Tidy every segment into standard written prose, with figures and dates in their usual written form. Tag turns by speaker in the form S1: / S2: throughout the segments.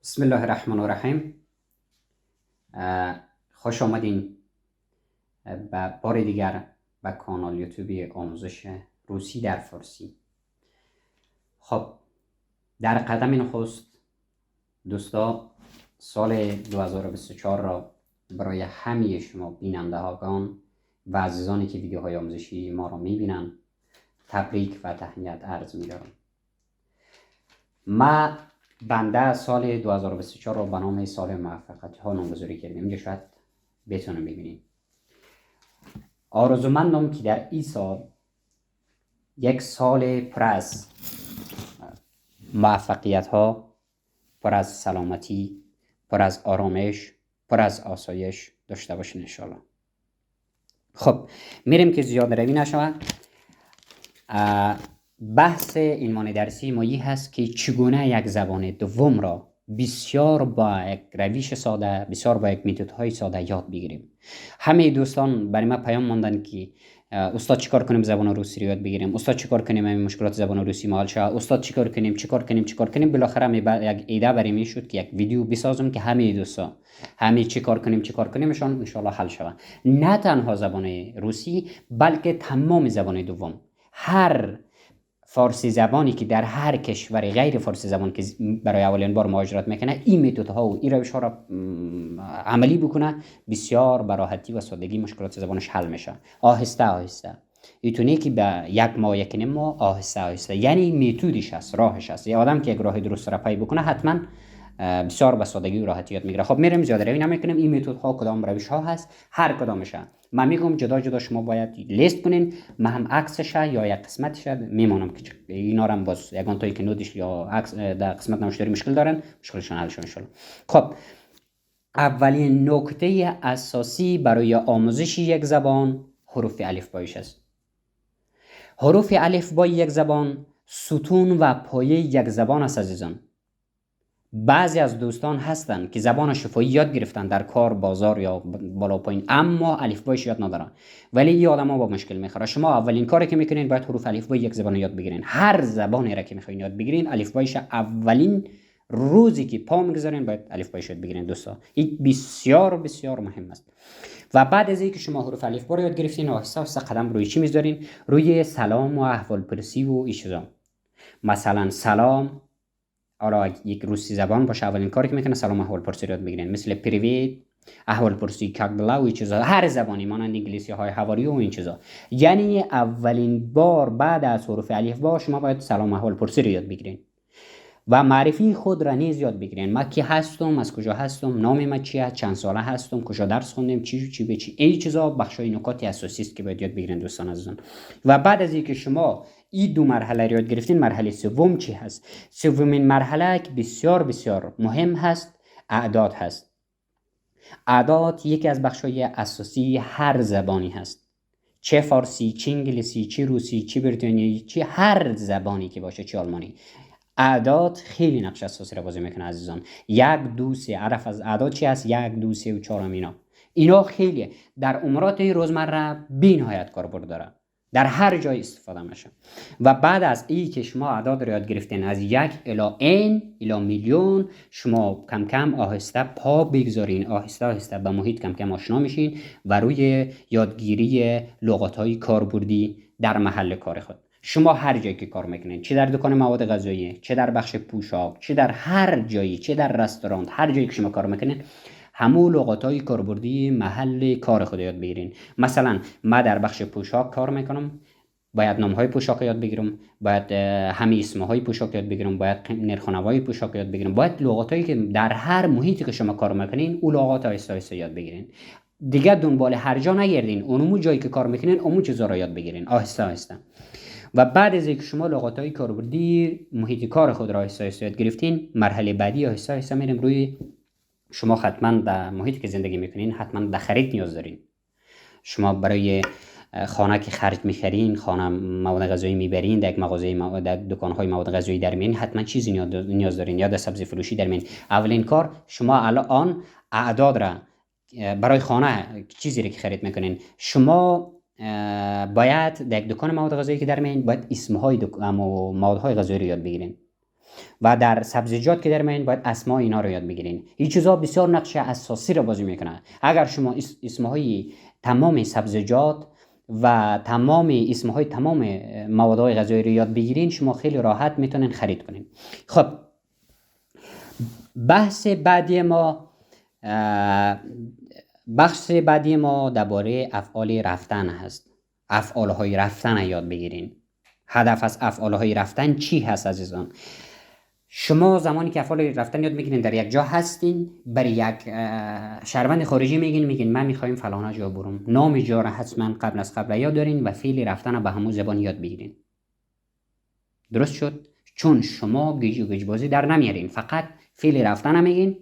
S1: بسم الله الرحمن الرحیم. خوش آمدین به بار دیگر به کانال یوتیوبی آموزش روسی در فارسی. خب در قدم نخست دوستا سال 2024 را برای همه شما بیننده هاگان و عزیزانی که ویدیوهای آموزشی ما را میبینن تبریک و تهنیت عرض می‌دارم. ما بنده سال 2024 رو به نام سال موفقیت ها نامگذاری کردیم. اینجا شاید بتونم ببینیم. آرزومندم که در این سال یک سال پر از موفقیت ها، پر از سلامتی، پر از آرامش، پر از آسایش داشته باشین انشالله. خب میریم که زیاد روی نشود. بحث این درسی ما این هست که چگونه یک زبان دوم را بسیار با یک روش ساده، بسیار با یک متدهای ساده یاد بگیریم. همه دوستان برای ما پیام ماندن که استاد چیکار کنیم زبان روسی رو یاد بگیریم، استاد چیکار کنیم این مشکلات زبان روسی حل شه، استاد چیکار کنیم. بالاخره یک ایده برای من شد که یک ویدیو بسازم که همه دوستا همه چیکار کنیمشان ان شاء الله حل شود. نه تنها زبان روسی بلکه تمام زبان دوم. هر فارسی زبانی که در هر کشور غیر فارسی زبان که برای اولین بار مهاجرت میکنه این متدها و این روش ها را عملی بکنه، بسیار به راحتی و سادگی مشکلات زبانش حل میشه. آهسته ایتونی که به یک ماه یک نیم ماه آهسته یعنی متدش هست، راهش هست. یه آدم که یک راه درست را پی بکنه حتما بسیار به سادگی و راحتی یاد میگیره. خب میریم زیاد روی نمیکنیم. این متد ها کدام روش ها هست، هر کدامش من میگم جدا شما باید لیست کنین. من هم عکسش یا یک قسمتش میمونم که اینا رو هم باز یگان تایی که نودش یا عکس در قسمت نمایشداری مشکل دارن مشکلشون حل شه ان شاء الله. خب اولین نکته اساسی برای آموزش یک زبان حروف الفبایش است. حروف الفبای یک زبان ستون و پایه یک زبان است عزیزان. بعضی از دوستان هستن که زبان شفاهی یاد گرفتن در کار، بازار یا بالا پایین، اما الفبایش یاد ندارن، ولی این آدما با مشکل میخوره. شما اولین کاری که میکنین باید حروف الفبای یک زبان یاد بگیرین. هر زبانی را که میخواین یاد بگیرین الفبایش اولین روزی که پا میگذارین باید الفبایش یاد بگیرین دوستا. این بسیار بسیار مهم است. و بعد از اینکه شما حروف الفبا رو یاد گرفتین آهسته قدم روی چی میذارین؟ روی سلام و احوال پرسی و این چیزا. مثلا سلام، حالا یک روسی زبان باشه اولین کاری که میکنه سلام احوال پرسی یاد بگیرین، مثل پریویت، احوال پرسی، کاگلا و این چیزا. هر زبانی مانند انگلیسی های هاوریو و این چیزا. یعنی اولین بار بعد از حروف الفبا شما باید سلام احوال پرسی رو یاد بگیرین و معرفی خود را نیز یاد بگیرین. من کی هستم، از کجا هستم، نام من چیه، چند ساله هستم، کجا درس خوندم، چی به چی. این چیزا بخشای نکات اساسی است که باید یاد بگیرین دوستان عزیزان. و بعد از اینکه شما این دو مرحله رو یاد گرفتین، مرحله سوم چی هست؟ سومین مرحله که بسیار بسیار مهم هست اعداد هست. اعداد یکی از بخشای اساسی هر زبانی هست، چه فارسی، چه انگلیسی، چه روسی، چه بریتانیایی، چه هر زبانی که باشه، چه آلمانی. اعداد خیلی نقش اساسی را بازی میکنه عزیزان. 1 2 3 عرف از اعداد چی هست؟ 1 2 3 و 4 اینا خیلی در امورات روزمره بی‌نهایت کاربرد داره، در هر جای استفاده میشه. و بعد از این که شما اعداد رو یاد گرفتین از 1 الی n الی میلیون، شما کم کم آهسته پا بگذارین، آهسته به محیط کم کم آشنا میشین و روی یادگیری لغات‌های کاربردی در محل کار خود. شما هر جایی که کار میکنین، چه در دکان مواد غذایی، چه در بخش پوشاک، چه در هر جایی، چه در رستوران، هر جایی که شما کار میکنین همون لغات‌های کاربردی محل کار خود یاد بگیرین. مثلا من در بخش پوشاک کار میکنم، باید نام‌های پوشاک یاد بگیرم، باید همه اسم‌های پوشاک یاد بگیرم، باید نرخ‌ونوای پوشاک یاد بگیرم، باید لغاتایی که در هر محیطی که شما کار میکنین اون لغات آهسته یاد بگیرین. دیگه دنبال هر جا نگردین، اونمو جایی که کار میکنین اونمو چیزا رو یاد بگیرین آهسته. و بعد از اینکه شما لغات‌های کاربردی محیط کار خود را آهسته یاد گرفتین، مرحله بعدی آهسته میریم روی شما حتما در محیطی که زندگی میکنین حتما به خرید نیاز دارین. شما برای خانه که خرج میخرین، خانه مواد غذایی میبرین، در یک مغازه در دکان‌های مواد غذایی در میین، حتما چیزی نیاز دارین، یا در سبزی فروشی در میین. اولین کار شما الان اعداد را برای خانه چیزی رو که خرید میکنین، شما باید در یک دکان مواد غذایی که در میین باید اسم‌های موادهای غذایی رو یاد بگیرین. و در سبزیجات که در میایین باید اسماء اینا رو یاد بگیرین. این چیزا بسیار نقش اساسی رو بازی میکنه. اگر شما اسمهای تمام سبزیجات و تمام اسمهای تمام موادهای غذایی رو یاد بگیرین، شما خیلی راحت میتونین خرید کنین. خب بحث بعدی ما درباره افعال رفتن هست. افعالهای رفتن یاد بگیرین. هدف از افعالهای رفتن چی هست عزیزان؟ شما زمانی که افعال رفتن یاد میگیرین، در یک جا هستین، برای یک شهروند خارجی میگین من میخوایم فلانا جا برم، نام جا را حتما قبل یاد دارین و فعل رفتن به همون زبان یاد بگیرین. درست شد؟ چون شما گیج و گیجبازی در نمیارین، فقط فعل رفتن میگین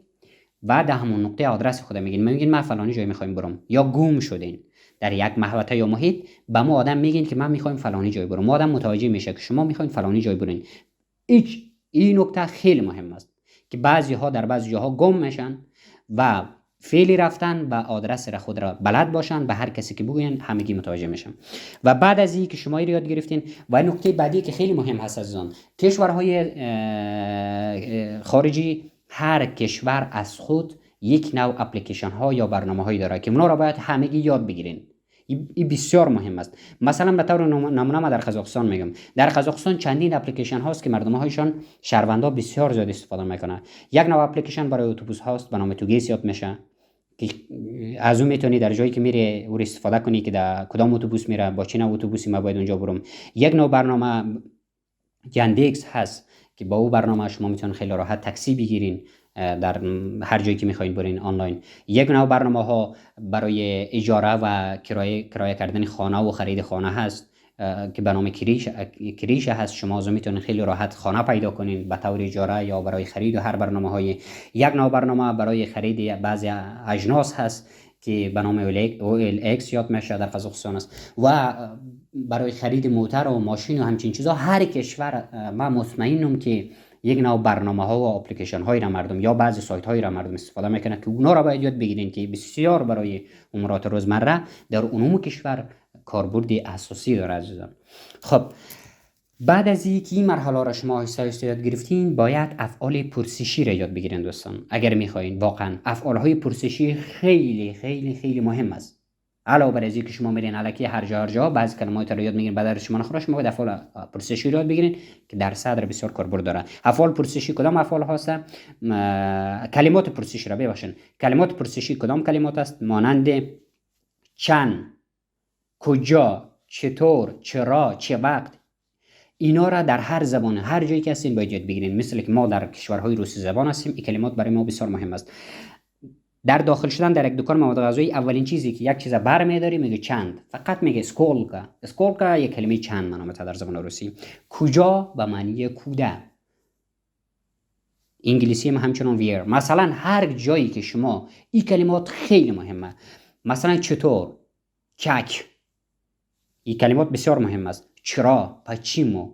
S1: و در همون نقطه آدرس خود میگین من فلانی جای میخوایم برم، یا گم شدین در یک محوطه یا محیط، به ما آدم میگین که من میخوایم فلانی جای برم، آدم متوجه میشه که شما میخواین فلانی جای برین. این نکته خیلی مهم است که بعضی ها در بعضی جاها گم میشن و فعلی رفتن و آدرس را خود را بلد باشن، به هر کسی که بگوین همگی متوجه میشن. و بعد از این که شما رو یاد گرفتین، و نکته بعدی که خیلی مهم هست عزیزان، کشورهای خارجی هر کشور از خود یک نوع اپلیکیشن ها یا برنامه هایی داره که اونا را باید همگی یاد بگیرین. این بسیار مهم است. مثلا به طور نمونه ما در قزاقستان میگم، در قزاقستان چندین اپلیکیشن هاست که مردم هایشان شهروندا بسیار زیاد استفاده میکنه. یک نوع اپلیکیشن برای اتوبوس هاست به نام توگیس یاد میشه که از اون میتونی در جایی که میره او استفاده کنی که در کدام اتوبوس میره، با چه نوع اتوبوسی ما باید اونجا برم. یک نوع برنامه یاندکس هست که با او برنامه شما میتونید خیلی راحت تاکسی بگیرین در هر جایی که میخواین برین آنلاین. یک نوع برنامه ها برای اجاره و کرایه کردن خانه و خرید خانه هست که به نام کریش هست. شما از میتونید خیلی راحت خانه پیدا کنین به طور اجاره یا برای خرید و هر برنامه های. یک نوع برنامه برای خرید بعضی اجناس هست که به نام OLX یاد میشه، در قزاقستان است. و برای خرید موتر و ماشین و همچین چیزا هر کشور من مطمئنم که یک نوع برنامه ها و اپلیکیشن هایی را مردم یا بعضی سایت هایی را مردم استفاده میکنن که اونا را باید یاد بگیرین که بسیار برای امورات روزمره در اونم کشور کاربرد اساسی داره عزیزان. خب بعد از اینکه این مرحله را شما آهسته یاد گرفتین، باید افعال پرسشی را یاد بگیرین دوستان. اگر میخواین واقعا افعال های پرسشی خیلی خیلی خیلی مهم است. علاوه بر اینکه شما میرین الکی هر جا بعضی کلمات رو یاد میگیرین، بعد شما نخوره شما باید افعال پرسشی رو یاد بگیرین که در صدر بسیار کاربرد داره. افعال پرسشی کدام افعال هست؟ کلمات پرسشی را ببخشید. کلمات پرسشی کدام کلمات است؟ مانند چند، کجا، چطور، چرا، چه وقت. اینا را در هر زبان هر جایی که هستین باید یاد بگیرین. مثل که ما در کشورهای روسی زبان هستیم، این کلمات برای ما بسیار مهم است. در داخل شدن در یک دکان مواد غذایی، اولین چیزی که یک چیز برمی‌داری میگه چند، فقط میگه اسکولکا یک کلمه چند معناته در زبان روسی. کجا به معنی کوده. انگلیسی هم همچنان ویر. مثلا هر جایی که شما این کلمات خیلی مهمه. مثلا چطور، کک، این کلمات بسیار مهم است. چرا، پچیمو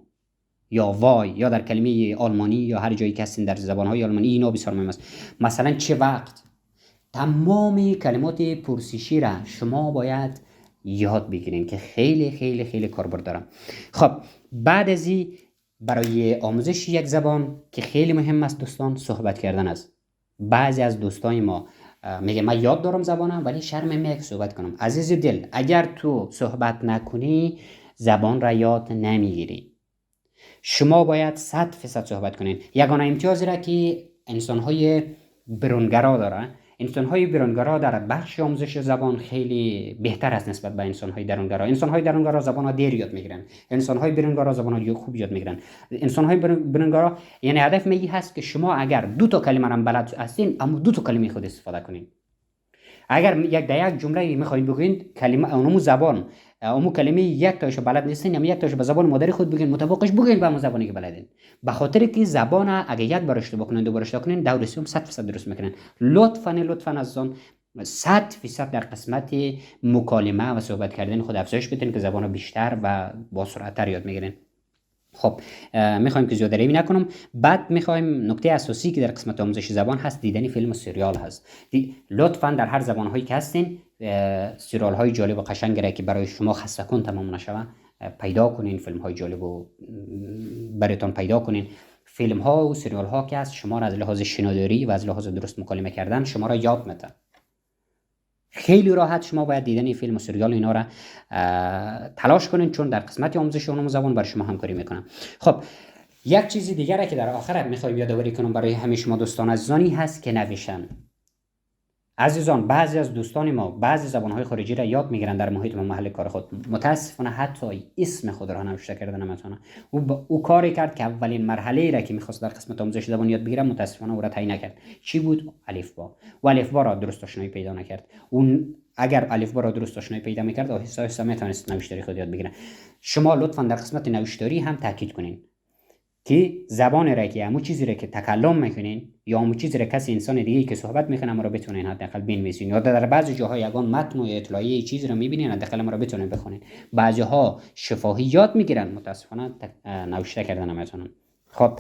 S1: یا وای، یا در کلمه آلمانی یا هر جایی که هستین در زبان‌های آلمانی اینا بسیار مهم است. مثلا چه وقت. تمام کلمات پرسشی را شما باید یاد بگیرین که خیلی خیلی خیلی کاربرد داره. خب بعد از این برای آموزش یک زبان که خیلی مهم است دوستان، صحبت کردن است. بعضی از دوستان ما میگه من یاد دارم زبانم ولی شرم میاد صحبت کنم. عزیز دل، اگر تو صحبت نکنی زبان را یاد نمیگیری. شما باید 100% صحبت کنین. یگانه امتیازی را که انسان‌های برونگرا داره، انسان‌های برونگرا در بخش آموزش زبان خیلی بهتر است نسبت به انسان‌های درونگرا. انسان‌های درونگرا زبان‌ها دیر یاد میگیرن، انسان‌های برونگرا زبان‌ها خوب یاد میگیرن. انسان‌های برونگرا یعنی هدف میگی هست که شما اگر 2 تا کلمه را بلد هستین اما 2 تا کلمه خود استفاده کنین. اگر یک جمله میخواین بگین کلمه اونمو زبان اونمو کلمه یک تاش بلد نیستین یا یک تاش به زبان مادری خود بگین، مطابقش بگین به اون زبانی که بلدین. به خاطر که زبان اگه یک بار اشتباه کنین دوباره اشتباه کنین دورسیوم 100% درست میکنن. لطفاً از اون 100% در قسمت مکالمه و صحبت کردن خود افزایش بدین که زبانو بیشتر و با سرعت‌تر یاد میگیرین. خب میخوایم که زیاده روی نکنم. بعد میخوایم نکته اساسی که در قسمت آموزش زبان هست دیدن فیلم و سریال هست. لطفاً در هر زبان‌هایی که هستین سریال های جالب و قشنگ را که برای شما خسته کن تمام نشوه پیدا کنین، فیلم های جالب و براتون پیدا کنین. فیلم ها و سریال ها که از شما را از لحاظ شنوداری و از لحاظ درست مکالمه کردن شما را یاد میده. خیلی راحت شما باید دیدن این فیلم و سریال اینا را تلاش کنین، چون در قسمت آموزش علوم زبان برای شما همکاری میکنم. خب یک چیز دیگره که در آخر میخوایم یادآوری کنم برای همه شما دوستان عزیزانی هست که نوشتن. عزیزان، بعضی از دوستان ما بعضی زبانهای خارجی را یاد میگیرن در محیط و محل کار خود، متاسفانه حتی اسم خود را نوشته کردن نمیتونه. او کاری کرد که اولین مرحله را که میخواست در قسمت آموزش زبان یاد بگیره متاسفانه او را طی نکرد. چی بود؟ الفبا. و الفبا را درست آشنایی پیدا نکرد. اون اگر الفبا را درست آشنایی پیدا میکرد آهسته آهسته میتونست نوشتاری خود یاد بگیره. شما لطفا در قسمت نوشتاری هم تاکید کنین که زبان را که همون چیزی را که تکلم میکنین یا همون چیزی را کسی انسان دیگه که صحبت میکنه ما را بتونین حداقل بنویسین، یا در بعضی جاها یگان متن و اطلاعیه چیزی را میبینین حداقل ما را بتونین بخونین. بعضی ها شفاهی یاد میگیرن متاسفانه نوشته کردن نمیتونن. خب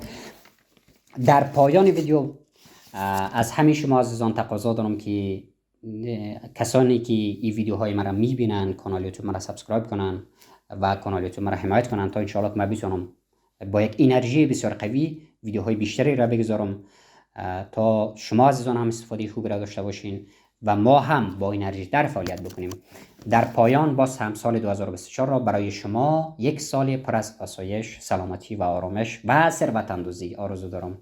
S1: در پایان ویدیو از همه شما عزیزان تقاضا دارم که کسانی که این ویدیوهای مرا میبینن کانال یوتیوب مرا سابسکرایب کنن و کانال یوتیوب مرا حمایت کنن تا ان شاء الله ما بتونم با یک انرژی بسیار قوی ویدیوهای بیشتری را بگذارم تا شما عزیزان هم استفاده خوبی را داشته باشین و ما هم با انرژی در فعالیت بکنیم. در پایان باز هم سال 2024 را برای شما یک سال پر از آسایش، سلامتی و آرامش و ثروت اندوزی آرزو دارم.